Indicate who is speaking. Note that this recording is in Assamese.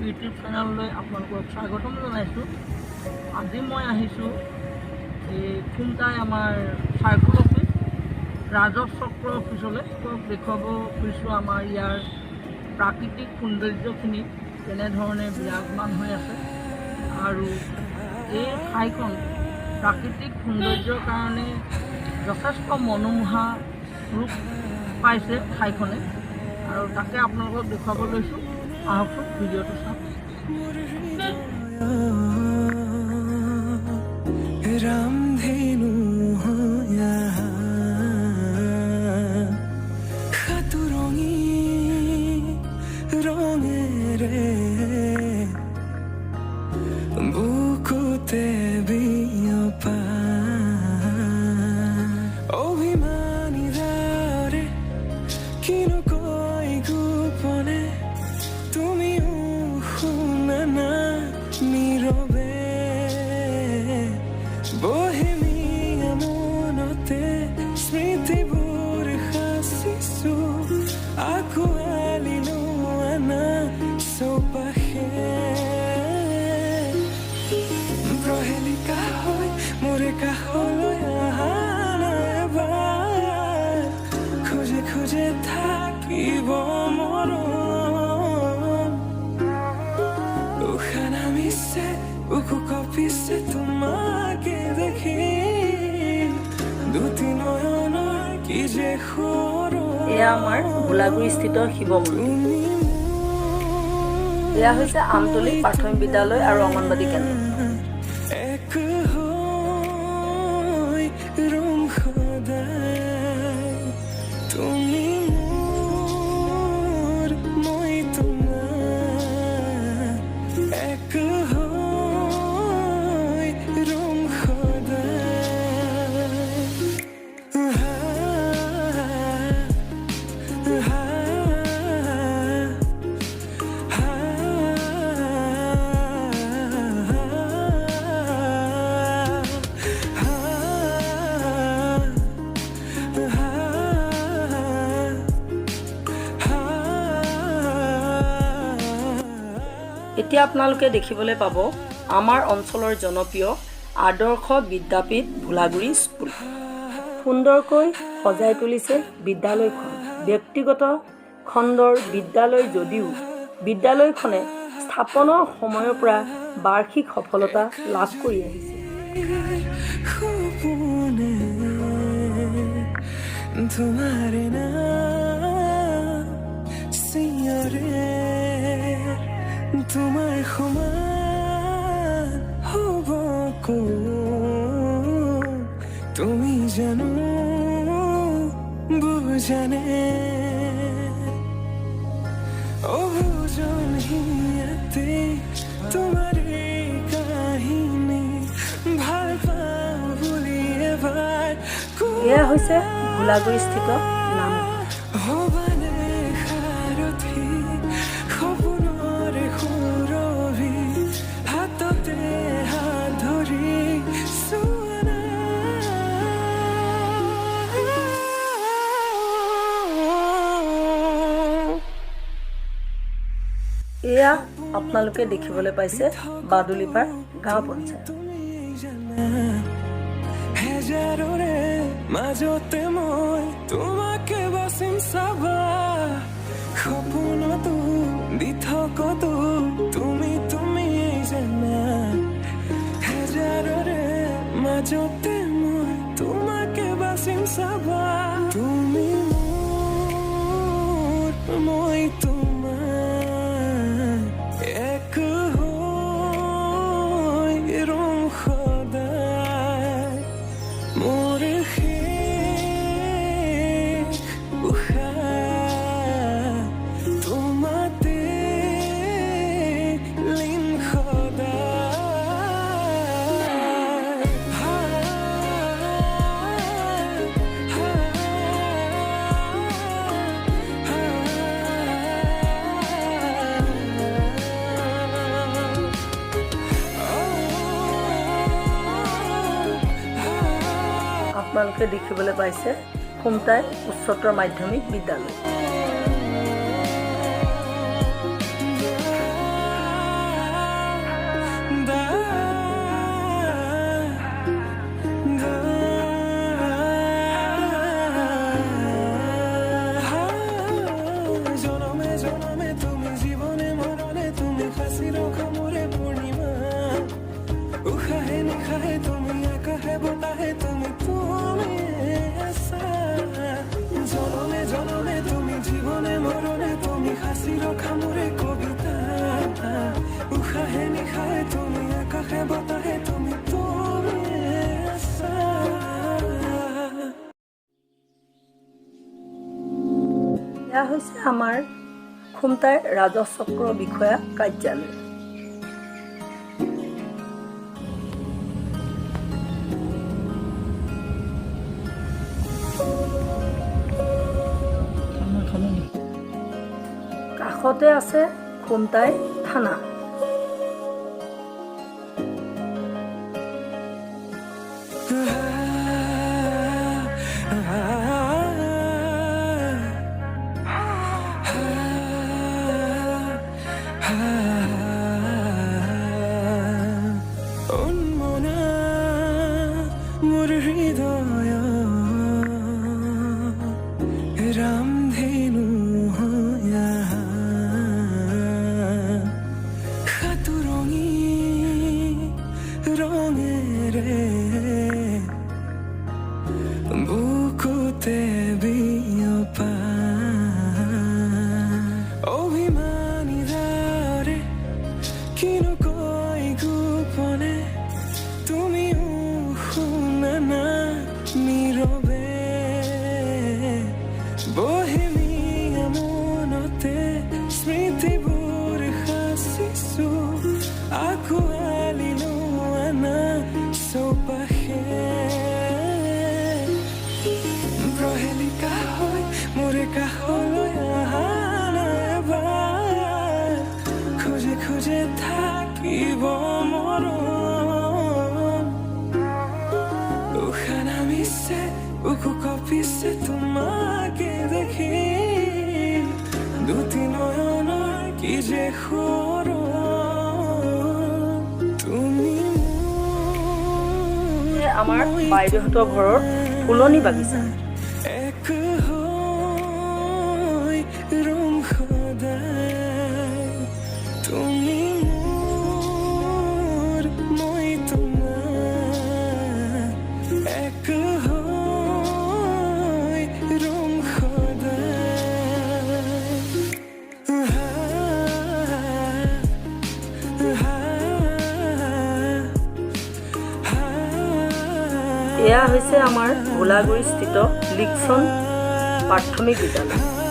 Speaker 1: ইউটিউব চেনেললৈ আপোনালোকক স্বাগতম জনাইছোঁ। আজি মই আহিছোঁ এই খুমটাই আমাৰ চাৰ্কল অফিচ ৰাজহ চক্ৰ অফিচলৈ দেখুৱাব খুজিছোঁ আমাৰ ইয়াৰ প্ৰাকৃতিক সৌন্দৰ্যখিনি কেনেধৰণে বিৰাজমান হৈ আছে আৰু এই ঠাইখন প্ৰাকৃতিক সৌন্দৰ্যৰ কাৰণে যথেষ্ট মনোমোহা ৰূপ পাইছে ঠাইখনে আৰু তাকে আপোনালোকক দেখুৱাব লৈছোঁ। আহকচোন ভিডিঅ'টো চাওক।
Speaker 2: रामधेनु हो यहाँ खातु रंगी रंगेरे बुकुते बियोपा अभिमानी दारे किनु कोई गोपने तुमी शुना ना नीरवे बोहेमिया मनते स्मृतिबोर हासिसु आकुआलिलो आना सोपाहे प्रहेलिका होय मोरे काहলৈ আহানা এবাৰ খুঁজে খুঁজে থাকিব মৰম উশাহ নামিছে উকু কপিছে তোমাকে দেখি দুটি নয়নৰ কি যে
Speaker 1: এয়া আমাৰ গোলাগুৰিস্থিত শিৱ মন্দিৰ। এয়া হৈছে আমতলী প্ৰাথমিক বিদ্যালয় আৰু অংগনবাদী কেন্দ্ৰ।
Speaker 2: এক হৈ ৰং সদায় তুমি মোৰ মই তোমাৰ এক হৈ ৰং
Speaker 1: এতিয়া আপোনালোকে দেখিবলৈ পাব আমাৰ অঞ্চলৰ জনপ্ৰিয় আদৰ্শ বিদ্যাপীঠ ভোলাগুৰি স্কুল। সুন্দৰকৈ সজাই তুলিছে বিদ্যালয়খন। ব্যক্তিগত খণ্ডৰ বিদ্যালয় যদিও বিদ্যালয়খনে স্থাপনৰ সময়ৰ পৰা বাৰ্ষিক সফলতা লাভ কৰি আহিছে।
Speaker 2: तुम्हारे नाम सिंहरे तुम्हार समान हब তুমি জানো বুজানে অবুজন হিয়াতে তোমার কাহিনী ভাল পাওঁ বুলি এবাৰ
Speaker 1: এয়া হৈছে গোলাগুৰিস্থিত নাম।
Speaker 2: হবানে সাৰথি সপোনৰে সুৰভি হাততে হাত ধৰি চোৱানা
Speaker 1: এয়া আপোনালোকে দেখিবলৈ পাইছে বাদুলিপাৰ গাঁও পঞ্চায়ত।
Speaker 2: হেজাৰৰে মাজতে মই তোমাকে বাচিম চাবা সপোনতো দি থকতো তুমি জানা হেজাৰৰে মাজতে মই তোমাকে বাচিম চাবা তুমি মোৰ মই তোমাৰ এক হৈ ৰং সদায় মোৰ শেষ উশাহ তোমাতে লীন
Speaker 1: আপোনালোকে দেখিবলৈ পাইছে খুমটাই উচ্চতৰ মাধ্যমিক বিদ্যালয়। এয়া হৈছে আমাৰ খুমটাই ৰাজহ চক্ৰ বিষয়া কাৰ্যালয়। কাষতে আছে খুমটাই থানা।
Speaker 2: উন্মনা মোৰ হৃদয় ৰামধেনু হয়া সাতুৰঙি ৰঙেৰে বুকুতে বিয়পা অভিমানী ধাৰে কিনো কৈ গোপনে তুমিও শুনা না নীৰৱে বহেমিয়া মনতে স্মৃতিবোৰ সাঁচিছো আঁকোৱালি লোৱা চৌপাশে প্ৰহেলিকা হৈ মোৰ কাষলৈ অহা এবাৰ খোজে খোজে থাকিব মৰম উশাহ নামিছে বুকু কঁপিছে তোমাকে দেখি দুটি নয়নৰ কি যে সৰম তুমি
Speaker 1: আমাৰ বাইদেউহঁতৰ ঘৰৰ ফুলনি বাগিচা।
Speaker 2: এক হৈ ৰং সদায় তুমি মোৰ মই তোমাৰ এক হৈ ৰং
Speaker 1: এয়া হৈছে আমাৰ ভোলাগুৰি স্থিত লিকচন প্ৰাথমিক বিদ্যালয়।